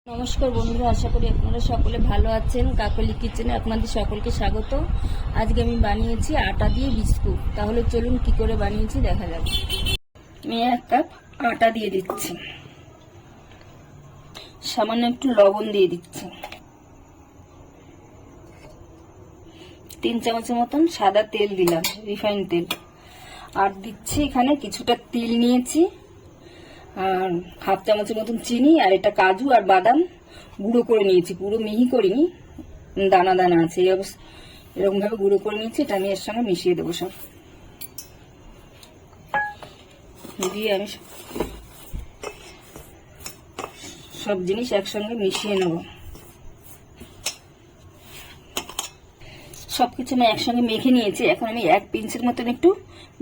নমস্কার বন্ধুরা, আশা করি আপনারা সকলে ভালো আছেন। কাকলি কিচেনে আপনাদের সকলকে স্বাগত। আজকে আমি বানিয়েছি আটা দিয়ে বিস্কুট। তাহলে চলুন কি করে বানিয়েছি দেখা যাবে। আমি 1 কাপ আটা দিয়ে দিচ্ছি, সামান্য একটু লবণ দিয়ে দিচ্ছি, 3 চামচের মতন সাদা তেল দিলাম, রিফাইন তেল। আর দিচ্ছি এখানে কিছুটা তিল নিয়েছি, আর 1/2 চামচের মতন চিনি, আর এটা কাজু আর বাদাম গুঁড়ো করে নিয়েছি, পুরো মিহি করিনি, দানা দানা আছে, এরকম ভাবে গুঁড়ো করে নিয়েছি। এটা আমি এর সঙ্গে মিশিয়ে দেবো। দিয়ে আমি সব জিনিস একসঙ্গে মিশিয়ে নেব। সবকিছু আমি একসঙ্গে মেখে নিয়েছি। এখন আমি 1 পিঞ্চের মতন একটু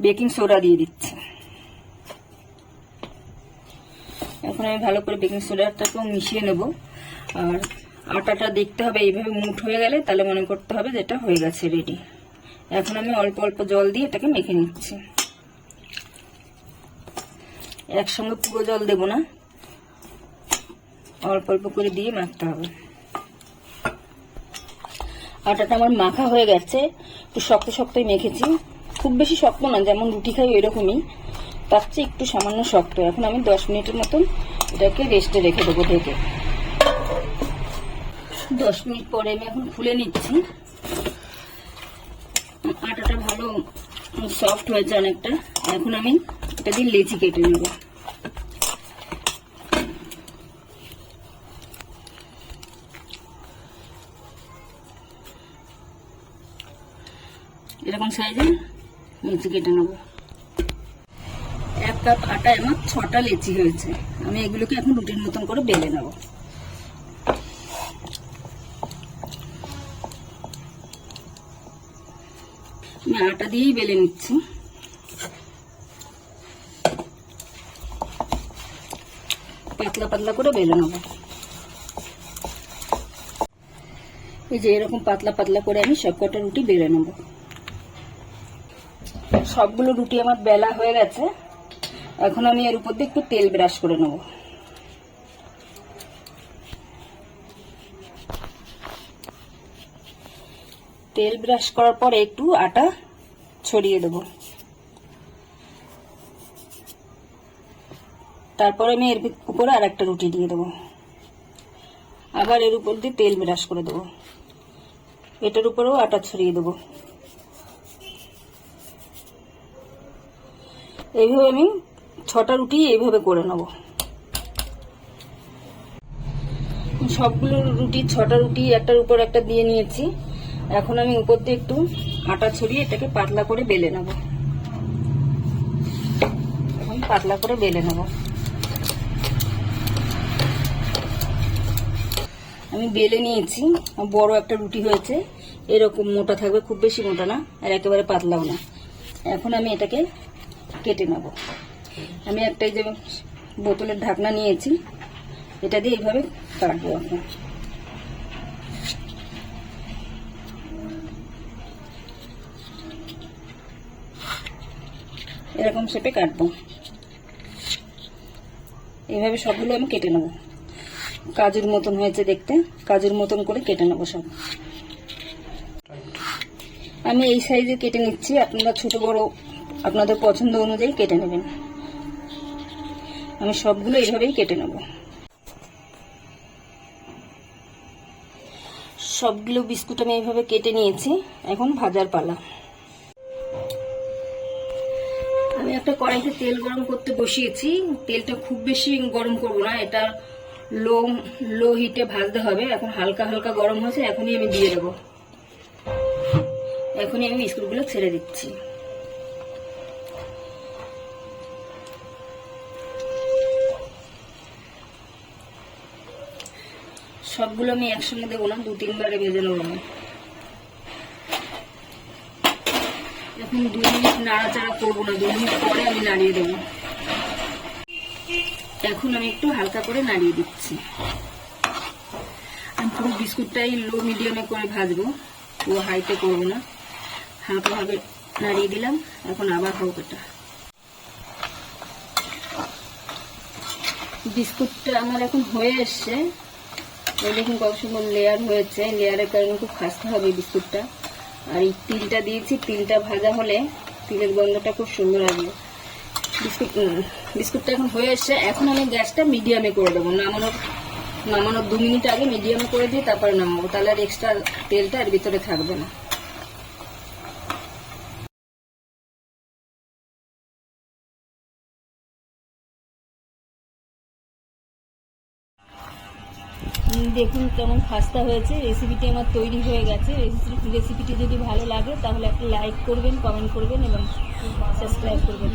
বেকিং সোডা দিয়ে দিচ্ছি। এখন আমি ভালো করে বেকিং সোডাটাকেও মিশিয়ে নেব। আর আটাটা দেখতে হবে এইভাবে মুঠ হয়ে গেলে তাহলে মনে করতে হবে যে এটা হয়ে গেছে, রেডি। এখন আমি অল্প অল্প জল দিয়ে এটাকে মেখে নিচ্ছি। একসঙ্গে পুরো জল দেব না, অল্প অল্প করে দিয়ে মাখতে হবে। আটাটা আমার মাখা হয়ে গেছে, একটু শক্ত শক্তই মেখেছি, খুব বেশি শক্ত না, যেমন রুটি খাই ওইরকমই, তার চেয়ে একটু সামান্য শক্ত। এখন আমি 10 মিনিটের মতন এটাকে রেস্টে রেখে দেবো ঢেকে। 10 মিনিট পরে আমি এখন খুলে নিচ্ছি। আটাটা ভালো সফট হয়েছে অনেকটা। এখন আমি এটা দিয়ে লেচি কেটে নেব। এরকম সাইজে লেচি কেটে নেব। 1 কাপ আটায় আমার 6টা লেচি হয়েছে। আমি এগুলোকে এখন রুটির মতন করে বেলে নেব। আমি আটা দিয়েই বেলে নিচ্ছি। পাতলা পাতলা করে বেলে নেব। এই যে এরকম পাতলা পাতলা করে আমি সবকটা রুটি বেলে নেব। সবগুলো রুটি আমার বেলা হয়ে গেছে। এখন আমি এর উপর দিয়ে একটু তেল ব্রাশ করে নেব। তেল ব্রাশ করার পরে একটু আটা ছড়িয়ে দেব। তারপরে আমি এর উপরে আর একটা রুটি দিয়ে দেবো। আবার এর উপর দিয়ে তেল ব্রাশ করে দেবো। এটার উপরেও আটা ছড়িয়ে দেবো। এইভাবে আমি 6টা রুটি এইভাবে করে নেব। সবগুলো রুটি 6টা রুটি একটার উপর একটা দিয়ে নিয়েছি। এখন আমি উপর দিয়ে একটু আটা ছড়িয়ে এটাকে পাতলা করে বেলে নেব। এখন পাতলা করে বেলে নেব। আমি বেলে নিয়েছি। বড় একটা রুটি হয়েছে, এরকম মোটা থাকবে, খুব বেশি মোটা না আর একেবারে পাতলাও না। এখন আমি এটাকে কেটে নেব। আমি একটা যে বোতলের ঢাকনা নিয়েছি, এটা দিয়ে এইভাবে কাটবো। এখন এরকম শেপে কাটবো। এইভাবে সবগুলো আমি কেটে নেব। কাজুর মতন হয়েছে দেখতে, কাজুর মতন করে কেটে নেব সব। আমি এই সাইজে কেটে নিচ্ছি, আপনারা ছোট বড় আপনাদের পছন্দ অনুযায়ী কেটে নেবেন। আমি সবগুলো এইভাবেই কেটে নেব। সবগুলো বিস্কুট আমি এইভাবে কেটে নিয়েছি। এখন ভাজার পালা। আমি একটা কড়াইতে তেল গরম করতে বসিয়েছি। তেলটা খুব বেশি গরম করব না, এটা লো হিটে ভাজতে হবে। এখন হালকা হালকা গরম হয়েছে, এখনই আমি দিয়ে দেবো। এখনই আমি বিস্কুটগুলো ছেড়ে দিচ্ছি। সবগুলো আমি একসঙ্গে দেবো না, 2-3 বারে ভেজে নেবো আমি। এখন 2 মিনিট নাড়াচাড়া করবো না, 2 মিনিট পরে আমি নাড়িয়ে দেবো। এখন আমি একটু হালকা করে নাড়িয়ে দিচ্ছি। আমি পুরো বিস্কুটটাই লো মিডিয়ামে করে ভাজবো, পুরো হাইতে করবো না। হালকাভাবে নাড়িয়ে দিলাম। এখন আবার হোক। এটা বিস্কুটটা আমার এখন হয়ে এসছে। এই দেখুন কত সুন্দর লেয়ার হয়েছে, লেয়ারের কারণে খুব খাস্তে হবে বিস্কুটটা। আর এই তিলটা দিয়েছি, তিলটা ভাজা হলে তিলের গন্ধটা খুব সুন্দর আসবে। বিস্কুটটা এখন হয়ে এসছে, এখন আমি গ্যাসটা মিডিয়ামে করে দেবো। নামানোর 2 মিনিট আগে মিডিয়ামে করে দিয়ে তারপরে নামাবো, তাহলে আর এক্সট্রা তেলটা এর ভিতরে থাকবে না। দেখুন কেমন খাস্তা হয়েছে। রেসিপিটি আমার তৈরি হয়ে গেছে। রেসিপিটি যদি ভালো লাগে তাহলে একটা লাইক করবেন, কমেন্ট করবেন এবং সাবস্ক্রাইব করবেন।